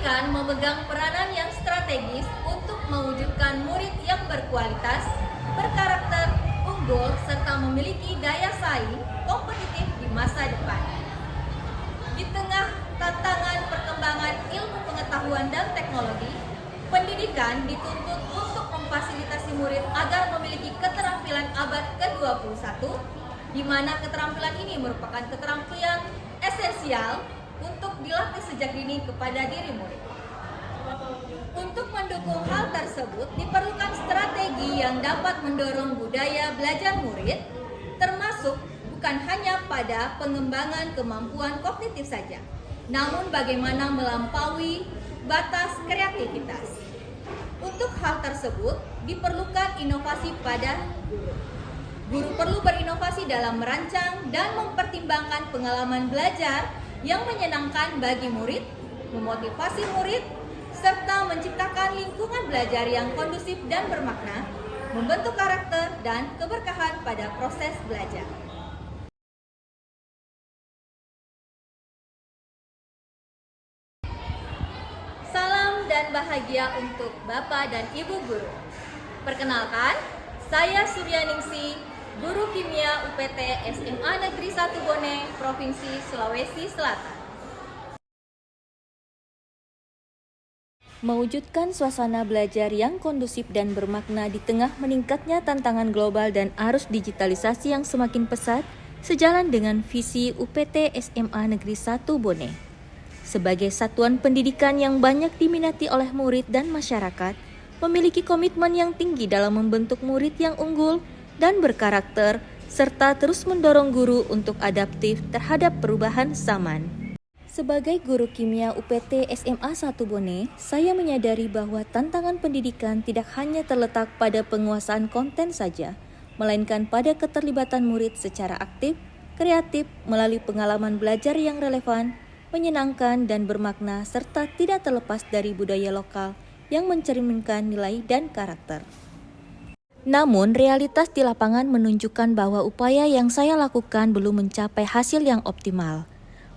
pendidikan memegang peranan yang strategis untuk mewujudkan murid yang berkualitas, berkarakter, unggul, serta memiliki daya saing kompetitif di masa depan. Di tengah tantangan perkembangan ilmu pengetahuan dan teknologi, pendidikan dituntut untuk memfasilitasi murid agar memiliki keterampilan abad ke-21, di mana keterampilan ini merupakan keterampilan esensial untuk dilatih sejak dini kepada diri murid. Untuk mendukung hal tersebut, diperlukan strategi yang dapat mendorong budaya belajar murid, termasuk bukan hanya pada pengembangan kemampuan kognitif saja, namun bagaimana melampaui batas kreativitas. Untuk hal tersebut, diperlukan inovasi pada guru. Guru perlu berinovasi dalam merancang dan mempertimbangkan pengalaman belajar yang menyenangkan bagi murid, memotivasi murid, serta menciptakan lingkungan belajar yang kondusif dan bermakna, membentuk karakter dan keberkahan pada proses belajar. Salam dan bahagia untuk Bapak dan Ibu Guru. Perkenalkan, saya Suryaningsih, Guru Kimia UPT SMA Negeri 1 Bone, Provinsi Sulawesi Selatan. Mewujudkan suasana belajar yang kondusif dan bermakna di tengah meningkatnya tantangan global dan arus digitalisasi yang semakin pesat, sejalan dengan visi UPT SMA Negeri 1 Bone. Sebagai satuan pendidikan yang banyak diminati oleh murid dan masyarakat, memiliki komitmen yang tinggi dalam membentuk murid yang unggul dan berkarakter, serta terus mendorong guru untuk adaptif terhadap perubahan zaman. Sebagai guru kimia UPT SMA 1 Bone, saya menyadari bahwa tantangan pendidikan tidak hanya terletak pada penguasaan konten saja, melainkan pada keterlibatan murid secara aktif, kreatif, melalui pengalaman belajar yang relevan, menyenangkan dan bermakna, serta tidak terlepas dari budaya lokal yang mencerminkan nilai dan karakter. Namun, realitas di lapangan menunjukkan bahwa upaya yang saya lakukan belum mencapai hasil yang optimal.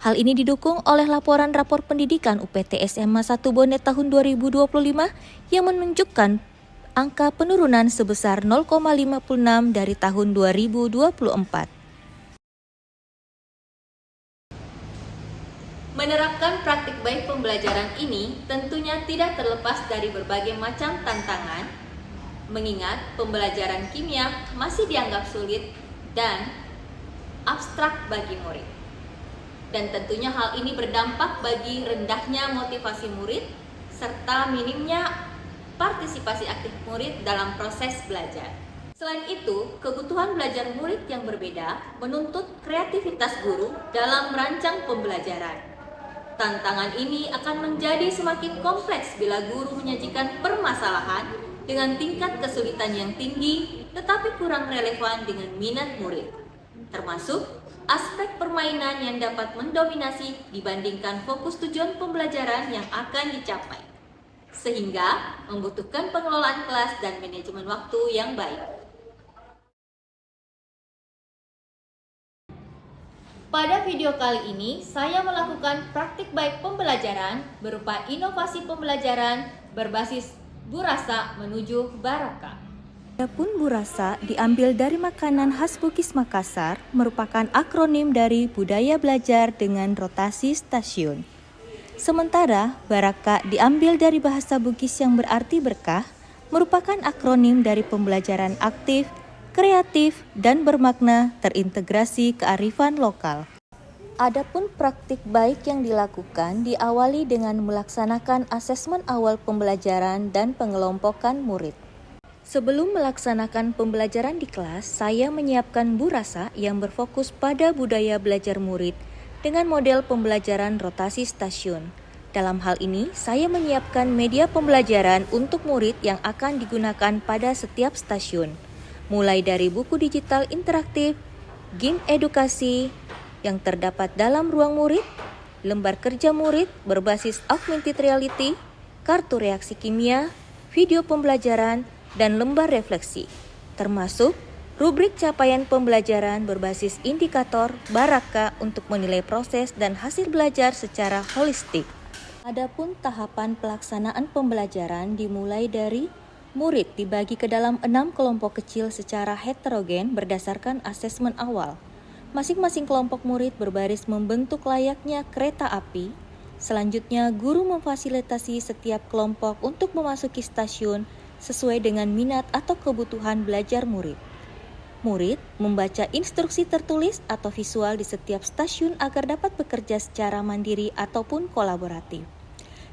Hal ini didukung oleh laporan rapor pendidikan UPT SMA 1 Bone tahun 2025 yang menunjukkan angka penurunan sebesar 0,56 dari tahun 2024. Menerapkan praktik baik pembelajaran ini tentunya tidak terlepas dari berbagai macam tantangan, mengingat pembelajaran kimia masih dianggap sulit dan abstrak bagi murid. Dan tentunya hal ini berdampak bagi rendahnya motivasi murid serta minimnya partisipasi aktif murid dalam proses belajar. Selain itu, kebutuhan belajar murid yang berbeda menuntut kreativitas guru dalam merancang pembelajaran. Tantangan ini akan menjadi semakin kompleks bila guru menyajikan permasalahan dengan tingkat kesulitan yang tinggi tetapi kurang relevan dengan minat murid, termasuk aspek permainan yang dapat mendominasi dibandingkan fokus tujuan pembelajaran yang akan dicapai, sehingga membutuhkan pengelolaan kelas dan manajemen waktu yang baik. Pada video kali ini, saya melakukan praktik baik pembelajaran berupa inovasi pembelajaran berbasis Burasa menuju Baraka. Adapun Burasa diambil dari makanan khas Bugis Makassar, merupakan akronim dari budaya belajar dengan rotasi stasiun. Sementara Baraka diambil dari bahasa Bugis yang berarti berkah, merupakan akronim dari pembelajaran aktif, kreatif, dan bermakna terintegrasi kearifan lokal. Adapun praktik baik yang dilakukan diawali dengan melaksanakan asesmen awal pembelajaran dan pengelompokan murid. Sebelum melaksanakan pembelajaran di kelas, saya menyiapkan Burasa yang berfokus pada budaya belajar murid dengan model pembelajaran rotasi stasiun. Dalam hal ini, saya menyiapkan media pembelajaran untuk murid yang akan digunakan pada setiap stasiun, mulai dari buku digital interaktif, game edukasi yang terdapat dalam ruang murid, lembar kerja murid berbasis augmented reality, kartu reaksi kimia, video pembelajaran, dan lembar refleksi, termasuk rubrik capaian pembelajaran berbasis indikator Baraka untuk menilai proses dan hasil belajar secara holistik. Adapun tahapan pelaksanaan pembelajaran dimulai dari murid dibagi ke dalam 6 kelompok kecil secara heterogen berdasarkan asesmen awal. Masing-masing kelompok murid berbaris membentuk layaknya kereta api. Selanjutnya, guru memfasilitasi setiap kelompok untuk memasuki stasiun sesuai dengan minat atau kebutuhan belajar murid. Murid membaca instruksi tertulis atau visual di setiap stasiun agar dapat bekerja secara mandiri ataupun kolaboratif.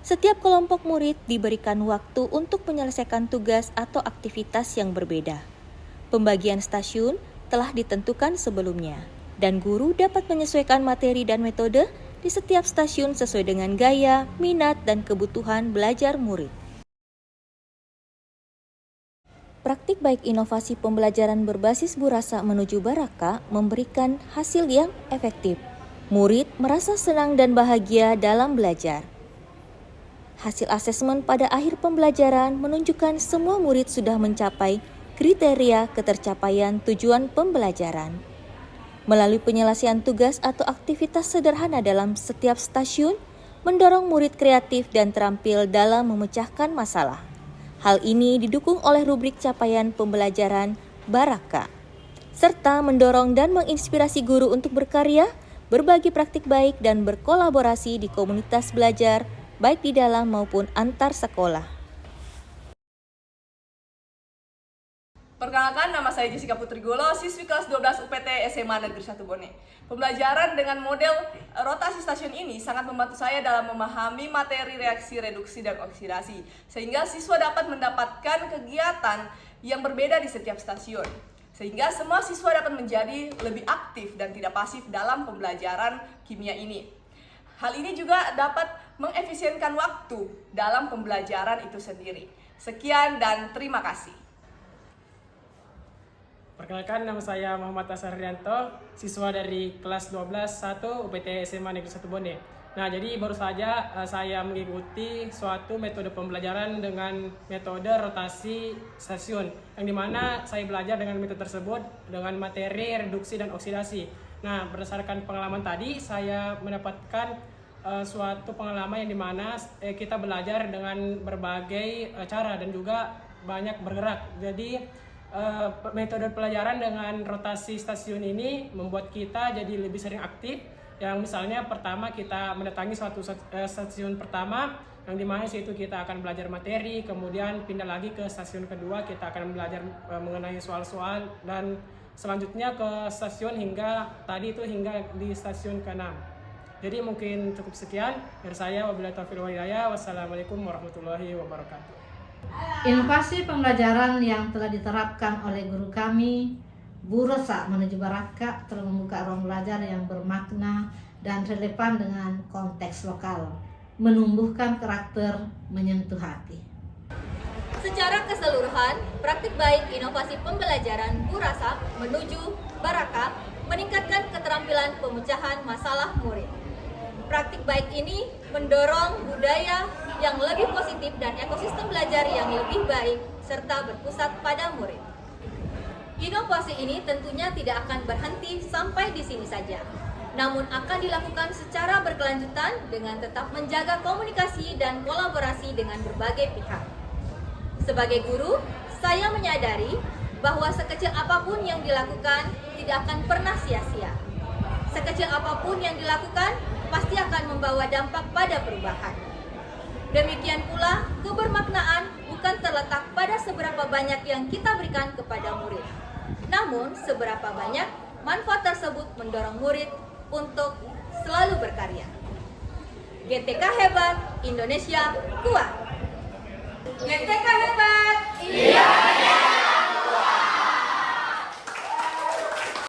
Setiap kelompok murid diberikan waktu untuk menyelesaikan tugas atau aktivitas yang berbeda. Pembagian stasiun telah ditentukan sebelumnya, dan guru dapat menyesuaikan materi dan metode di setiap stasiun sesuai dengan gaya, minat, dan kebutuhan belajar murid. Praktik baik inovasi pembelajaran berbasis Burasa menuju Baraka memberikan hasil yang efektif. Murid merasa senang dan bahagia dalam belajar. Hasil asesmen pada akhir pembelajaran menunjukkan semua murid sudah mencapai kriteria ketercapaian tujuan pembelajaran. Melalui penyelesaian tugas atau aktivitas sederhana dalam setiap stasiun, mendorong murid kreatif dan terampil dalam memecahkan masalah. Hal ini didukung oleh rubrik capaian pembelajaran Baraka, serta mendorong dan menginspirasi guru untuk berkarya, berbagi praktik baik, dan berkolaborasi di komunitas belajar, baik di dalam maupun antar sekolah. Perkenalkan, nama saya Jessica Putri Golo, siswi kelas 12 UPT SMA Negeri 1 Bone. Pembelajaran dengan model rotasi stasiun ini sangat membantu saya dalam memahami materi reaksi reduksi dan oksidasi, sehingga siswa dapat mendapatkan kegiatan yang berbeda di setiap stasiun, sehingga semua siswa dapat menjadi lebih aktif dan tidak pasif dalam pembelajaran kimia ini. Hal ini juga dapat mengefisienkan waktu dalam pembelajaran itu sendiri. Sekian dan terima kasih. Perkenalkan, nama saya Muhammad Asarianto, siswa dari kelas 12 1 UPT SMA Negeri 1 Bone. Nah, jadi baru saja saya mengikuti suatu metode pembelajaran dengan metode rotasi stasiun, yang dimana saya belajar dengan metode tersebut dengan materi reduksi dan oksidasi. Nah, berdasarkan pengalaman tadi, saya mendapatkan suatu pengalaman yang dimana kita belajar dengan berbagai cara dan juga banyak bergerak. Jadi metode pelajaran dengan rotasi stasiun ini membuat kita jadi lebih sering aktif. Yang misalnya pertama kita mendatangi suatu stasiun pertama, yang dimana situ kita akan belajar materi, kemudian pindah lagi ke stasiun kedua, kita akan belajar mengenai soal-soal, dan selanjutnya ke stasiun hingga di stasiun ke-6. Jadi mungkin cukup sekian dari saya. Wabillahi taufiq wal hidayah. Wassalamualaikum warahmatullahi wabarakatuh. Inovasi pembelajaran yang telah diterapkan oleh guru kami, Burasa menuju Baraka, telah membuka ruang belajar yang bermakna dan relevan dengan konteks lokal, menumbuhkan karakter, menyentuh hati. Secara keseluruhan, praktik baik inovasi pembelajaran Burasa menuju Baraka meningkatkan keterampilan pemecahan masalah murid. Praktik baik ini mendorong budaya yang lebih positif dan ekosistem belajar yang lebih baik serta berpusat pada murid. Inovasi ini tentunya tidak akan berhenti sampai di sini saja, namun akan dilakukan secara berkelanjutan dengan tetap menjaga komunikasi dan kolaborasi dengan berbagai pihak. Sebagai guru, saya menyadari bahwa sekecil apapun yang dilakukan tidak akan pernah sia-sia. Sekecil apapun yang dilakukan pasti akan membawa dampak pada perubahan. Demikian pula, kebermaknaan bukan terletak pada seberapa banyak yang kita berikan kepada murid, namun seberapa banyak manfaat tersebut mendorong murid untuk selalu berkarya. GTK hebat, Indonesia kuat.